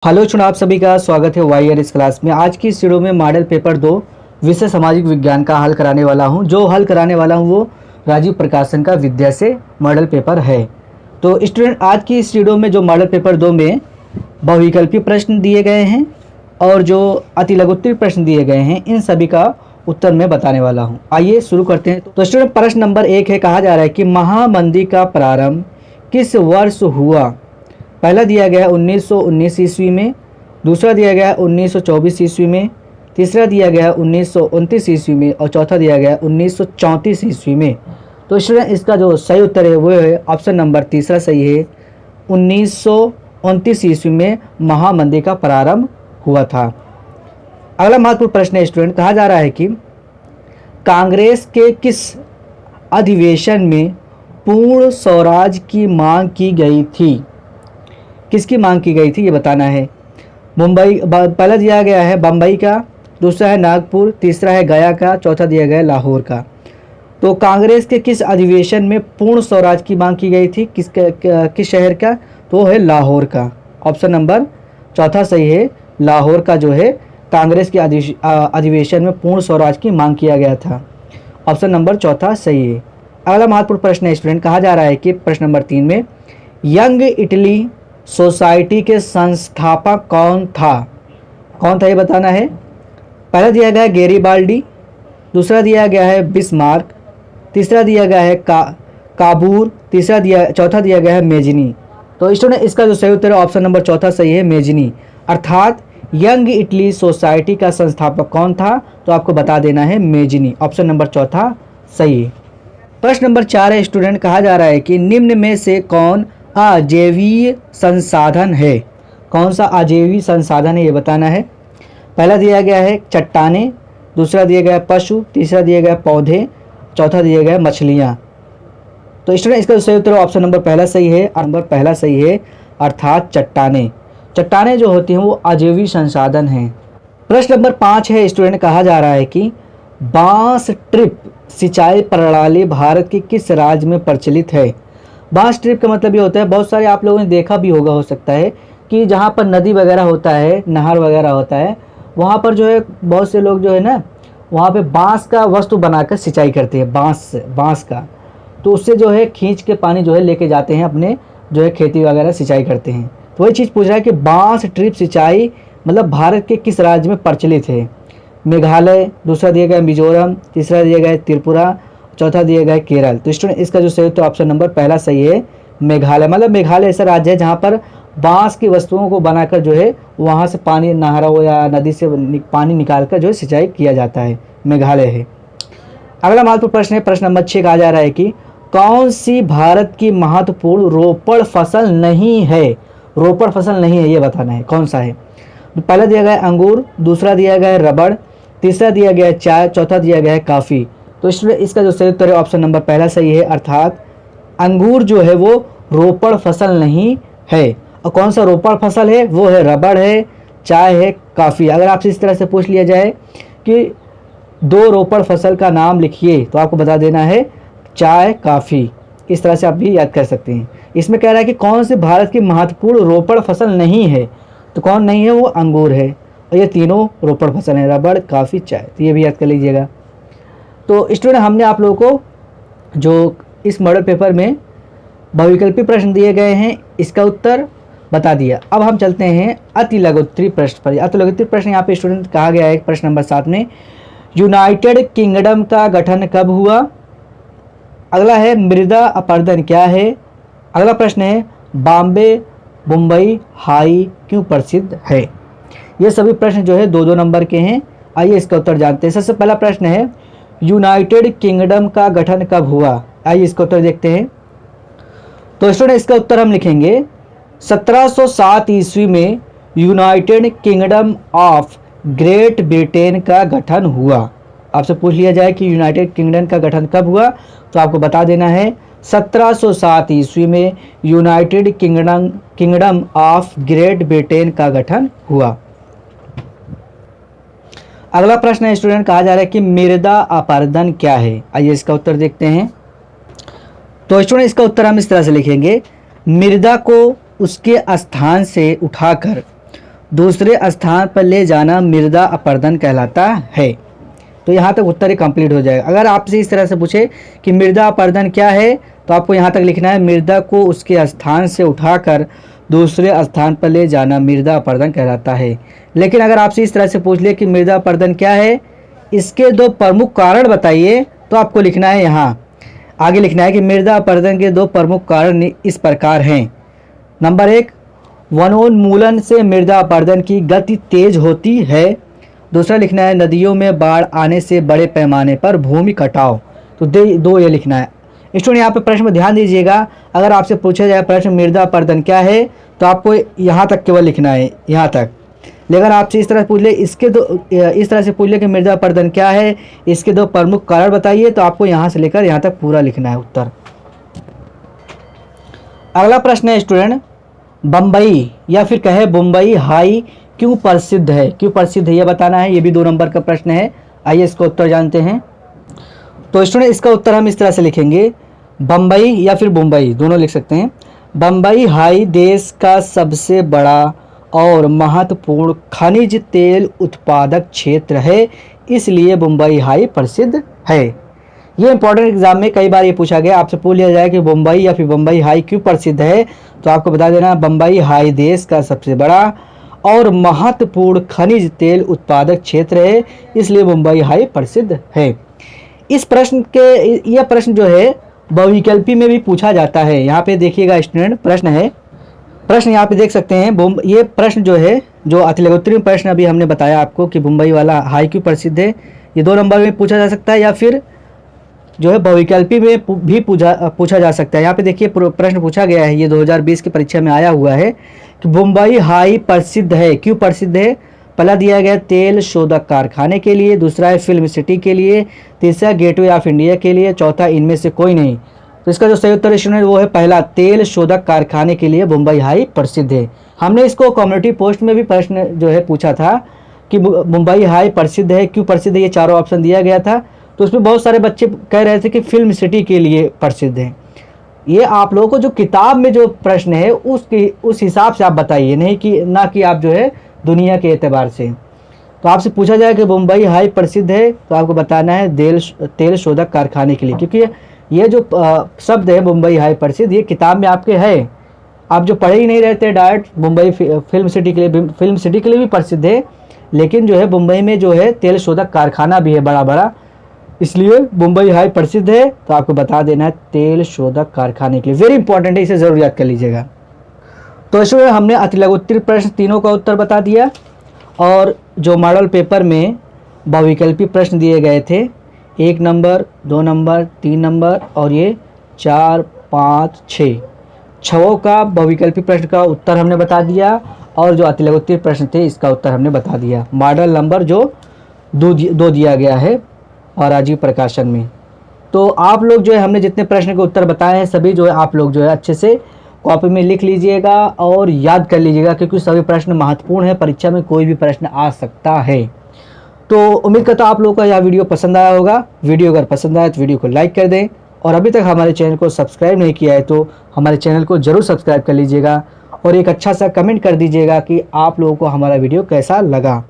Hello student, आप सभी का स्वागत है वाईआर इस क्लास में। आज की इस वीडियो में मॉडल पेपर 2 विषय सामाजिक विज्ञान का हल कराने वाला हूं। जो हल कराने वाला हूं वो राजीव प्रकाशन का विद्या से मॉडल पेपर है। तो स्टूडेंट, आज की इस वीडियो में जो मॉडल पेपर 2 में बहुविकल्पीय प्रश्न दिए गए हैं और जो अति लघुत्तरीय प्रश्न दिए गए हैं, इन सभी का उत्तर मैं बताने वाला हूँ। आइए शुरू करते हैं। तो स्टूडेंट, प्रश्न नंबर 1 है, कहा जा रहा है कि महामंदी का प्रारंभ किस वर्ष हुआ। पहला दिया गया 1919 ईस्वी में, दूसरा दिया गया 1924 ईस्वी में, तीसरा दिया गया 1929 ईस्वी में और चौथा दिया गया 1934 ईस्वी में। तो स्टूडेंट, इसका जो सही उत्तर है वो है ऑप्शन नंबर तीसरा सही है। 1929 ईस्वी में महामंदी का प्रारंभ हुआ था। अगला महत्वपूर्ण प्रश्न है स्टूडेंट, कहा जा रहा है कि कांग्रेस के किस अधिवेशन में पूर्ण स्वराज की मांग की गई थी। किसकी मांग की गई थी ये बताना है। मुंबई पहला दिया गया है बम्बई का, दूसरा है नागपुर, तीसरा है गया का, चौथा दिया गया है लाहौर का। तो कांग्रेस के किस अधिवेशन में पूर्ण स्वराज की मांग की गई थी, किस शहर का, तो है लाहौर का। ऑप्शन नंबर चौथा सही है। लाहौर का जो है कांग्रेस के अधिवेशन में पूर्ण स्वराज की मांग किया गया था। ऑप्शन नंबर चौथा सही है। अगला महत्वपूर्ण प्रश्न है स्टूडेंट, कहा जा रहा है कि प्रश्न नंबर 3 में यंग इटली सोसाइटी के संस्थापक कौन था ये बताना है। पहला दिया गया है गेरिबाल्डी, दूसरा दिया गया है बिस्मार्क, तीसरा दिया गया है काबूर, चौथा दिया गया है मेजनी। तो स्टूडेंट, इसका जो सही उत्तर है ऑप्शन नंबर चौथा सही है, मेजनी। अर्थात यंग इटली सोसाइटी का संस्थापक कौन था, तो आपको बता देना है मेजनी। ऑप्शन नंबर चौथा सही है। प्रश्न नंबर 4 है स्टूडेंट, कहा जा रहा है कि निम्न में से कौन अजैवीय संसाधन है। कौन सा अजैवीय संसाधन है ये बताना है। पहला दिया गया है चट्टानें, दूसरा दिया गया है पशु, तीसरा दिया गया है पौधे, चौथा दिया गया है मछलियाँ। तो स्टूडेंट, इसका सही उत्तर ऑप्शन नंबर पहला सही है। नंबर पहला सही है, अर्थात चट्टानें जो होती हैं वो अजैवीय संसाधन हैं। प्रश्न नंबर 5 है स्टूडेंट, कहा जा रहा है कि बांस ट्रिप सिंचाई प्रणाली भारत के किस राज्य में प्रचलित है। बांस ट्रिप का मतलब ये होता है, बहुत सारे आप लोगों ने देखा भी होगा, हो सकता है कि जहाँ पर नदी वगैरह होता है, नहर वगैरह होता है, वहाँ पर जो है बहुत से लोग जो है ना, वहाँ पे बांस का वस्तु बनाकर सिंचाई करते हैं, बांस का। तो उससे जो है खींच के पानी जो है लेके जाते हैं, अपने जो है खेती वगैरह सिंचाई करते हैं। तो वही चीज़ पूछ रहा है कि बांस ट्रिप सिंचाई मतलब भारत के किस राज्य में प्रचलित है। मेघालय, दूसरा दिया गया मिजोरम, तीसरा दिया गया त्रिपुरा, चौथा दिया गया है केरल। तो स्टूडेंट, इसका जो सही उत्तर ऑप्शन नंबर पहला सही है, मेघालय। मतलब मेघालय ऐसा राज्य है जहाँ पर बांस की वस्तुओं को बनाकर जो है वहाँ से पानी, नहरों या नदी से पानी निकाल कर जो है सिंचाई किया जाता है, मेघालय है। अगला महत्वपूर्ण प्रश्न है, प्रश्न नंबर 6 कहा जा रहा है कि कौन सी भारत की महत्वपूर्ण रोपड़ फसल नहीं है। रोपड़ फसल नहीं है ये बताना है, कौन सा है। पहला दिया गया है अंगूर, दूसरा दिया गया है रबड़, तीसरा दिया गया है चाय, चौथा दिया गया है काफ़ी। तो इसका जो सही उत्तर है ऑप्शन नंबर पहला सही है, अर्थात अंगूर जो है वो रोपड़ फसल नहीं है। और कौन सा रोपड़ फसल है, वो है रबड़ है, चाय है, काफ़ी। अगर आपसे इस तरह से पूछ लिया जाए कि 2 रोपड़ फसल का नाम लिखिए, तो आपको बता देना है चाय, काफ़ी। इस तरह से आप भी याद कर सकते हैं। इसमें कह रहा है कि कौन से भारत की महत्वपूर्ण रोपड़ फसल नहीं है, तो कौन नहीं है, वो अंगूर है। और ये तीनों रोपड़ फसल हैं, रबड़, काफ़ी, चाय। तो ये भी याद कर लीजिएगा। तो स्टूडेंट, हमने आप लोगों को जो इस मॉडल पेपर में बहुविकल्पी प्रश्न दिए गए हैं, इसका उत्तर बता दिया। अब हम चलते हैं अति लघुत्तरीय प्रश्न पर। अति लघुत्तरीय प्रश्न यहाँ पे स्टूडेंट कहा गया है प्रश्न नंबर 7 में, यूनाइटेड किंगडम का गठन कब हुआ। अगला है मृदा अपरदन क्या है। अगला प्रश्न है बॉम्बे मुंबई हाई क्यों प्रसिद्ध है। ये सभी प्रश्न जो है 2-2 नंबर के हैं। आइए इसका उत्तर जानते हैं। सबसे पहला प्रश्न है यूनाइटेड किंगडम का गठन कब हुआ। आइए इसका उत्तर देखते हैं। तो स्टूडेंट, इसका उत्तर हम लिखेंगे 1707 ईस्वी में United kingdom of great Britain का गठन हुआ। आपसे पूछ लिया जाए कि यूनाइटेड किंगडम का गठन कब हुआ, तो आपको बता देना है 1707 ईस्वी में United kingdom of great Britain का गठन हुआ। अगला प्रश्न है स्टूडेंट, कहा जा रहा है कि मृदा अपरदन क्या है। आइए इसका उत्तर देखते हैं। तो स्टूडेंट, इसका उत्तर हम इस तरह से लिखेंगे, मृदा को उसके स्थान से उठाकर दूसरे स्थान पर ले जाना मृदा अपरदन कहलाता है। तो यहाँ तक उत्तर ही कंप्लीट हो जाएगा। अगर आपसे इस तरह से पूछे कि मृदा अपरदन क्या है, तो आपको यहाँ तक लिखना है मृदा को उसके स्थान से उठाकर दूसरे स्थान पर ले जाना मृदा अपरदन कहलाता है। लेकिन अगर आपसे इस तरह से पूछ ले कि मृदा अपरदन क्या है, इसके 2 प्रमुख कारण बताइए, तो आपको लिखना है यहाँ आगे लिखना है कि मृदा अपरदन के 2 प्रमुख कारण इस प्रकार हैं। नंबर 1, वनोन्मूलन से मृदा अपरदन की गति तेज होती है। दूसरा लिखना है नदियों में बाढ़ आने से बड़े पैमाने पर भूमि कटाव। तो 2 ये लिखना है। स्टूडेंट यहाँ पे प्रश्न में ध्यान दीजिएगा, अगर आपसे पूछा जाए प्रश्न मृदा अपरदन क्या है, तो आपको यहाँ तक केवल लिखना है, यहाँ तक। लेकिन आपसे इस तरह पूछ ले इस तरह से पूछ ले कि मृदा अपरदन क्या है, इसके 2 प्रमुख कारण बताइए, तो आपको यहाँ से लेकर यहाँ तक पूरा लिखना है उत्तर। अगला प्रश्न है स्टूडेंट, बम्बई या फिर कहे मुंबई हाई क्यों प्रसिद्ध है? क्यों प्रसिद्ध है ये बताना है। ये भी 2 नंबर का प्रश्न है। आइए इसका उत्तर जानते हैं। तो स्टूडेंट इसका उत्तर हम इस तरह से लिखेंगे, बम्बई या फिर मुंबई दोनों लिख सकते हैं। बम्बई हाई देश का सबसे बड़ा और महत्वपूर्ण खनिज तेल उत्पादक क्षेत्र है, इसलिए मुंबई हाई प्रसिद्ध है। ये इंपॉर्टेंट एग्जाम में कई बार ये पूछा गया, आपसे पूछ लिया जाए कि मुंबई या फिर मुंबई हाई क्यों प्रसिद्ध है, तो आपको बता देना बम्बई हाई देश का सबसे बड़ा और महत्वपूर्ण खनिज तेल उत्पादक क्षेत्र है, इसलिए मुंबई हाई प्रसिद्ध है। इस प्रश्न के यह प्रश्न जो है बहुविकल्पी में भी पूछा जाता है। यहाँ पे देखिएगा स्टूडेंट, प्रश्न यहाँ पे देख सकते हैं। ये प्रश्न जो है, जो अतिलघुत्तरी प्रश्न अभी हमने बताया आपको कि मुंबई वाला हाई क्यों प्रसिद्ध है, ये 2 नंबर में पूछा जा सकता है या फिर जो है बहुविकल्पी में भी पूछा जा सकता है। यहाँ पे देखिए प्रश्न पूछा गया है, ये 2020 की परीक्षा में आया हुआ है कि मुंबई हाई प्रसिद्ध है, क्यों प्रसिद्ध है? पहला दिया गया तेल शोधक कारखाने के लिए, दूसरा है फिल्म सिटी के लिए, तीसरा गेटवे ऑफ इंडिया के लिए, चौथा इनमें से कोई नहीं। तो इसका जो सही उत्तर है वो है पहला, तेल शोधक कारखाने के लिए मुंबई हाई प्रसिद्ध है। हमने इसको कम्युनिटी पोस्ट में भी प्रश्न जो है पूछा था कि मुंबई हाई प्रसिद्ध है, क्यों प्रसिद्ध है, ये चारों ऑप्शन दिया गया था। तो उसमें बहुत सारे बच्चे कह रहे थे कि फिल्म सिटी के लिए प्रसिद्ध है। ये आप लोगों को जो किताब में जो प्रश्न है उस हिसाब से आप बताइए, नहीं कि ना कि आप जो है दुनिया के एतबार से। तो आपसे पूछा जाए कि मुंबई हाई प्रसिद्ध है, तो आपको बताना है तेल शोधक कारखाने के लिए, क्योंकि ये जो शब्द है मुंबई हाई प्रसिद्ध, ये किताब में आपके है। आप जो पढ़े ही नहीं रहते डायरेक्ट मुंबई फिल्म सिटी के लिए भी प्रसिद्ध है, लेकिन जो है मुंबई में जो है तेल शोधक कारखाना भी है बड़ा बड़ा, इसलिए मुंबई हाई प्रसिद्ध है। तो आपको बता देना है तेल शोधक कारखाने के लिए, वेरी इंपॉर्टेंट है, इसे ज़रूर याद कर लीजिएगा। तो इसमें हमने अतिलघुत्तरी प्रश्न तीनों का उत्तर बता दिया, और जो मॉडल पेपर में बहुविकल्पी प्रश्न दिए गए थे 1 नंबर, 2 नंबर, 3 नंबर और ये 4, 5, 6 का बहुविकल्पी प्रश्न का उत्तर हमने बता दिया, और जो अतिलघुत्तरी प्रश्न थे इसका उत्तर हमने बता दिया। मॉडल नंबर जो 2 दिया गया है और राजीव प्रकाशन में। तो आप लोग जो है हमने जितने प्रश्न के उत्तर बताए हैं सभी जो है आप लोग जो है अच्छे से कॉपी में लिख लीजिएगा और याद कर लीजिएगा, क्योंकि सभी प्रश्न महत्वपूर्ण है, परीक्षा में कोई भी प्रश्न आ सकता है। तो उम्मीद करता हूँ आप लोगों को यह वीडियो पसंद आया होगा। वीडियो अगर पसंद आए तो वीडियो को लाइक कर दें, और अभी तक हमारे चैनल को सब्सक्राइब नहीं किया है तो हमारे चैनल को ज़रूर सब्सक्राइब कर लीजिएगा, और एक अच्छा सा कमेंट कर दीजिएगा कि आप लोगों को हमारा वीडियो कैसा लगा।